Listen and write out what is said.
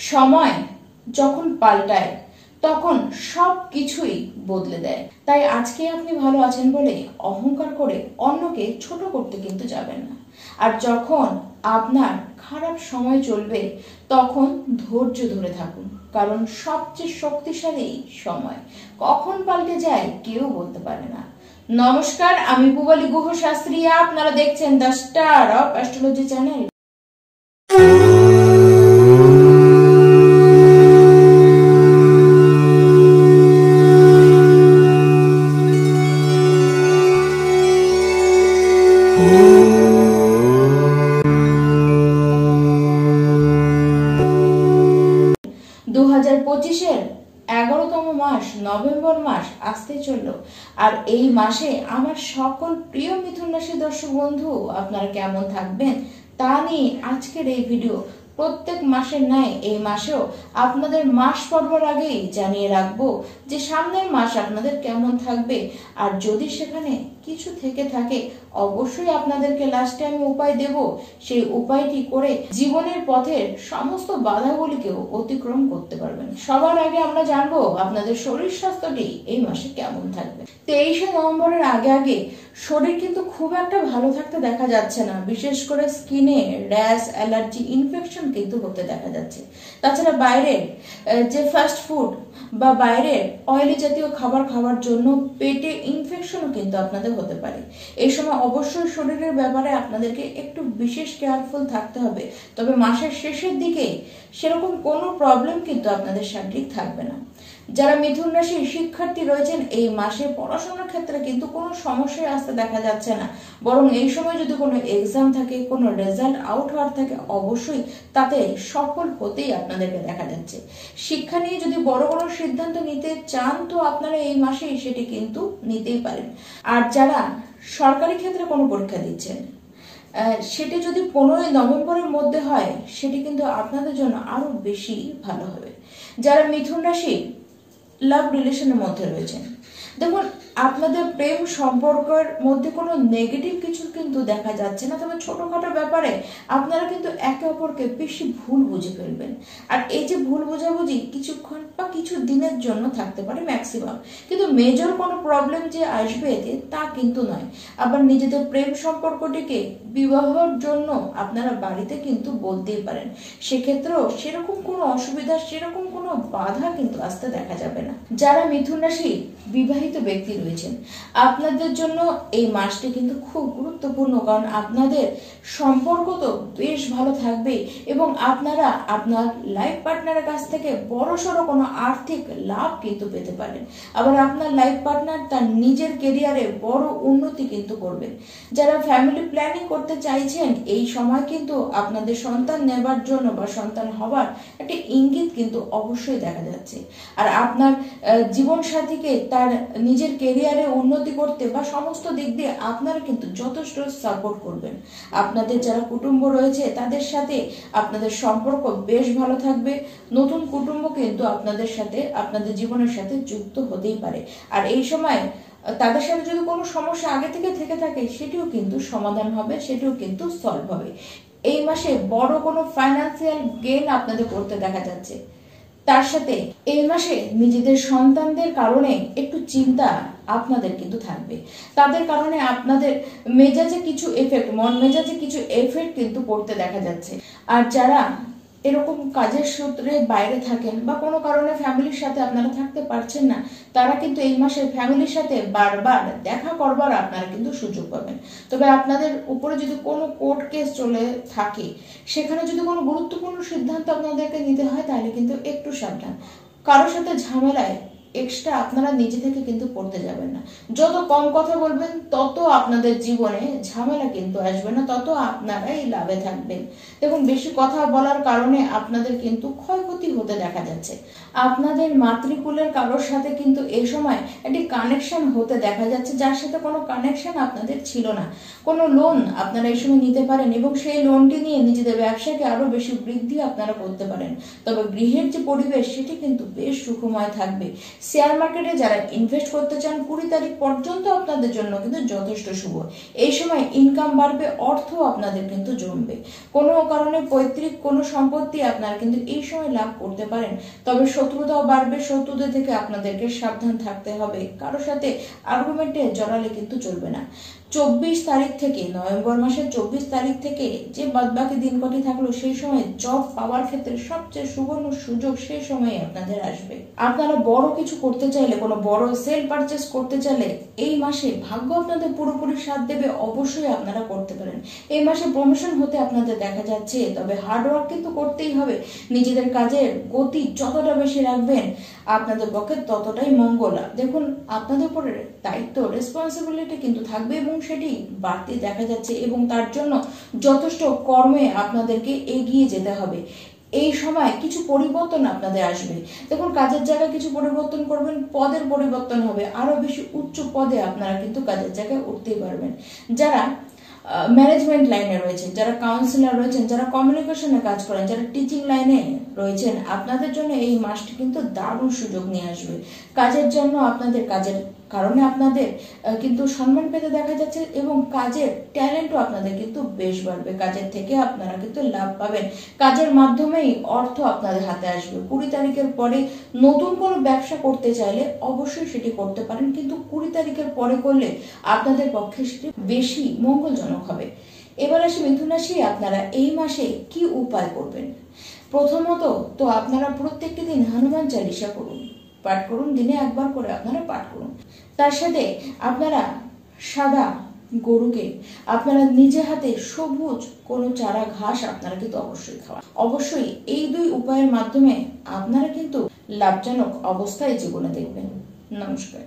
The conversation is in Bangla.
সময় যখন পাল্টায় তখন সবকিছুই বদলে দেয়। তাই আজকে আপনি ভালো আছেন বলে অহংকার করে অন্যকে ছোট করতে কিন্তু যাবেন না। আর যখন আপনার খারাপ সময় চলবে তখন ধৈর্য ধরে থাকুন, কারণ সবচেয়ে শক্তিশালী সময় কখন পাল্টে যায় কেউ বলতে পারে না। নমস্কার, আমি পূবালী গুহ শাস্ত্রী। আপনারা দেখছেন the star of astrology channel. 2025-এর 11তম মাস নভেম্বর মাস আসতে চলল। আর এই মাসে আমার সকল প্রিয় মিথুন রাশি দর্শক বন্ধু আপনারা কেমন থাকবেন তা নিয়ে আজকের এই ভিডিও। প্রত্যেক মাসের ন্যায় এই মাসেও আপনাদের মাস পড়বার আগেই জানিয়ে রাখবো যে সামনের মাস আপনাদের কেমন থাকবে। আর যদি সেখানে কিছু থেকে থাকে অবশ্যই আপনাদেরকে লাস্টে আমি উপায় দেব। সেই উপায়টি করে জীবনের পথের সমস্ত বাধাগুলিকেও অতিক্রম করতে পারবেন। সবার আগে আমরা জানবো আপনাদের শরীর স্বাস্থ্যটি এই মাসে কেমন থাকবে। 23শে নভেম্বরের আগে শরীর কিন্তু খুব একটা ভালো থাকতে দেখা যাচ্ছে না। বিশেষ করে স্কিনে র্যাশ, অ্যালার্জি, ইনফেকশন কিন্তু হতে দেখা যাচ্ছে। তাছাড়া বাইরের যে ফাস্ট ফুড বা বাইরের অয়েলি জাতীয় খাবার খাওয়ার জন্য পেটে ইনফেকশনও কিন্তু আপনাদের হতে পারে। এই সময় অবশ্যই শরীরের ব্যাপারে আপনাদেরকে একটু বিশেষ কেয়ারফুল থাকতে হবে। তবে মাসের শেষের দিকে সেরকম কোনো প্রবলেম কিন্তু আপনাদের শারীরিক থাকবে না। যারা মিথুন রাশির শিক্ষার্থী রয়েছেন এই মাসে পড়াশোনার ক্ষেত্রে কিন্তু কোনো সমস্যায় আসতে দেখা যাচ্ছে না। বরং এই সময় যদি কোনো এক্সাম থাকে, কোনো রেজাল্ট আউট হওয়ার থাকে, অবশ্যই তাতে সফল হতেই আপনাদেরকে দেখা যাচ্ছে। শিক্ষা নিয়ে যদি বড় বড় সিদ্ধান্ত নিতে চান তো আপনারা এই মাসেই সেটি কিন্তু নিতেই পারেন। আর যারা সরকারি ক্ষেত্রে কোনো পরীক্ষা দিচ্ছেন সেটি যদি 15 নভেম্বরের মধ্যে হয় সেটি কিন্তু আপনাদের জন্য আরো বেশি ভালো হবে। যারা মিথুন রাশি লাভ রিলেশনের মধ্যে রয়েছেন, দেখুন আপনাদের প্রেম সম্পর্কের মধ্যে কোনো নেগেটিভ কিছু কিন্তু দেখা যাচ্ছে না। তবে ছোটখাটো ব্যাপারে আপনারা কিন্তু একে অপরকে বেশি ভুল বুঝে ফেলবেন। আর এই যে ভুল বোঝাবুঝি কিছুক্ষণ বা কিছু দিনের জন্য থাকতে পারে ম্যাক্সিমাম, কিন্তু মেজর কোনো প্রবলেম যে আসবে এতে তা কিন্তু নয়। আবার নিজেদের প্রেম সম্পর্কটিকে বিবাহের জন্য আপনারা বাড়িতে কিন্তু বলতেই পারেন। সেক্ষেত্রেও সেরকম কোনো অসুবিধা, সেরকম কোনো বাধা কিন্তু আসতে দেখা যাবে না। যারা মিথুন রাশি বিবাহিত ব্যক্তি রয়েছেন আপনাদের জন্য এই মাসটি কিন্তু খুব গুরুত্বপূর্ণ, কারণ আপনাদের সম্পর্ক তো বেশ ভালো থাকবে এবং আপনারা আপনার লাইফ পার্টনারের কাছ থেকে বড়সড় কোনো আর্থিক লাভ কিন্তু পেতে পারেন। আবার আপনার লাইফ পার্টনার তার নিজের কেরিয়ারে বড় উন্নতি কিন্তু করবেন। যারা ফ্যামিলি প্ল্যানিং করতে চাইছেন এই সময় কিন্তু আপনাদের সন্তান নেবার জন্য বা সন্তান হবার একটা ইঙ্গিত কিন্তু অবশ্যই দেখা যাচ্ছে। আর আপনার জীবন সাথীকে তার নিজের কেরিয়ারে উন্নতি করতে বা সমস্ত দিক দিয়ে আপনারা কিন্তু যথেষ্ট সাপোর্ট করবেন। আপনাদের যারা কুটুম্ব রয়েছে তাদের সাথে আপনাদের সম্পর্ক বেশ ভালো থাকবে। নতুন কুটুম্ব কিন্তু আপনাদের সাথে, আপনাদের জীবনের সাথে যুক্ত হতেই পারে। আর এই সময় তাদের সাথে যদি কোনো সমস্যা আগে থেকে থাকে সেটিও কিন্তু সমাধান হবে, সেটিও কিন্তু সলভ হবে। এই মাসে বড় কোনো ফাইন্যান্সিয়াল গেইন আপনাদের করতে দেখা যাচ্ছে। তার সাথে এই মাসে নিজেদের সন্তানদের কারণে একটু চিন্তা আপনাদের কিন্তু থাকবে। তাদের কারণে আপনাদের মেজাজে কিছু এফেক্ট, মন মেজাজে কিছু এফেক্ট কিন্তু পড়তে দেখা যাচ্ছে। আর যারা এরকম কাজের সূত্রে বাইরে থাকেন বা কোনো কারণে ফ্যামিলির সাথে আপনারা থাকতে পারছেন না, তারা কিন্তু এই মাসে ফ্যামিলির সাথে বারবার দেখা করবার আপনারা কিন্তু সুযোগ পাবেন। তবে আপনাদের উপরে যদি কোনো কোর্ট কেস চলে থাকে, সেখানে যদি কোনো গুরুত্বপূর্ণ সিদ্ধান্ত আপনাদেরকে নিতে হয় তাহলে কিন্তু একটু সাবধান। কারোর সাথে ঝামেলায় এক্সট্রা আপনারা নিজে থেকে কিন্তু পড়তে যাবেন না। যত কম কথা বলবেন তত আপনাদের জীবনে ঝামেলা কিন্তু আসবে না, তত আপনারাই লাভে থাকবেন। দেখুন বেশি কথা বলার কারণে আপনাদের কিন্তু ক্ষয়ক্ষতি হতে দেখা যাচ্ছে। আপনাদের মাতৃকুলের কারোর সাথে কিন্তু এই সময় একটি কানেকশন হতে দেখা যাচ্ছে, যার সাথে কোনো কানেকশন আপনাদের ছিল না। কোনো লোন আপনারা এই সময় নিতে পারেন এবং সেই লোনটি নিয়ে নিজেদের ব্যবসাকে আরো বেশি বৃদ্ধি আপনারা করতে পারেন। তবে গৃহের যে পরিবেশ সেটি কিন্তু বেশ সুখময় থাকবে। শেয়ার মার্কেটে যারা ইনভেস্ট করতে চান 20 তারিখ পর্যন্ত আপনাদের জন্য কিন্তু যথেষ্ট শুভ। এই সময় ইনকাম বাড়বে, অর্থ আপনাদের কিন্তু জমবে। কোনো কারণে পৈতৃক কোনো সম্পত্তি আপনারা কিন্তু এই সময় লাভ করতে পারেন। তবে শত্রুতাও বাড়বে, শত্রুদের থেকে আপনাদেরকে সাবধান থাকতে হবে। কারো সাথে আর্গুমেন্টে জড়ালে কিন্তু চলবে না। 24 তারিখ থেকে, নভেম্বর মাসের 24 তারিখ থেকে যে বাদবাকি দিন কটি থাকলো, সেই সময় জব পাওয়ার ক্ষেত্রে সবচেয়ে সুবর্ণ সুযোগ সেই সময় আপনাদের আসবে। আপনারা বড় কিছু করতে চাইলে, কোনো বড় সেল পারচেস করতে চাইলে এই মাসে ভাগ্য আপনাদের পুরোপুরি সাথ দেবে, অবশ্যই আপনারা করতে পারেন। এই মাসে প্রমোশন হতে আপনাদের দেখা যাচ্ছে, তবে হার্ডওয়ার্ক কিন্তু করতেই হবে। নিজেদের কাজের গতি যতটা বেশি রাখবেন আপনাদের পক্ষে ততটাই মঙ্গল। দেখুন, আপনাদের উপরে দায়িত্ব, রেসপন্সিবিলিটি কিন্তু থাকবে এবং সেটি বাড়তে দেখা যাচ্ছে, এবং তার জন্য যথেষ্ট কর্মে আপনাদেরকে এগিয়ে যেতে হবে। এই সময় কিছু পরিবর্তন আপনাদের আসবে। দেখুন, কাজের জায়গায় কিছু পরিবর্তন করবেন, পদের পরিবর্তন হবে, আরো বেশি উচ্চ পদে আপনারা কিন্তু কাজের জায়গায় উঠতেই পারবেন। যারা ম্যানেজমেন্ট লাইনে রয়েছেন, যারা কাউন্সিলর রয়েছেন, যারা কমিউনিকেশনে কাজ করেন, যারা টিচিং লাইনে রয়েছেন, আপনাদের জন্য এই মাসটি কিন্তু দারুণ সুযোগ নিয়ে আসবে। কাজের জন্য আপনাদের কাজের কারণে আপনাদের কিন্তু সম্মান পেতে দেখা যাচ্ছে, এবং কাজের ট্যালেন্টও আপনাদের কিন্তু বেশ বাড়বে। কাজের থেকে আপনারা কিন্তু লাভ পাবেন, কাজের মাধ্যমেই অর্থ আপনাদের হাতে আসবে। 20 তারিখের পরে নতুন কোনো ব্যবসা করতে চাইলে অবশ্যই সেটি করতে পারেন, কিন্তু 20 তারিখের পরে করলে আপনাদের পক্ষে সেটি বেশি মঙ্গলজনক হবে। এবার আসি মিথুন রাশি, আপনারা এই মাসে কি উপায় করবেন। প্রথমত তো আপনারা প্রত্যেকটি দিন হনুমান চালিসা করুন, পাঠ করুন, দিনে একবার করে আপনারা পাঠ করুন। তার সাথে আপনারা সাদা গরুকে আপনারা নিজে হাতে সবুজ কোনো চারা ঘাস আপনারা কিন্তু অবশ্যই খাওয়ান। অবশ্যই এই দুই উপায়ের মাধ্যমে আপনারা কিন্তু লাভজনক অবস্থায় জীবনে দেখবেন। নমস্কার।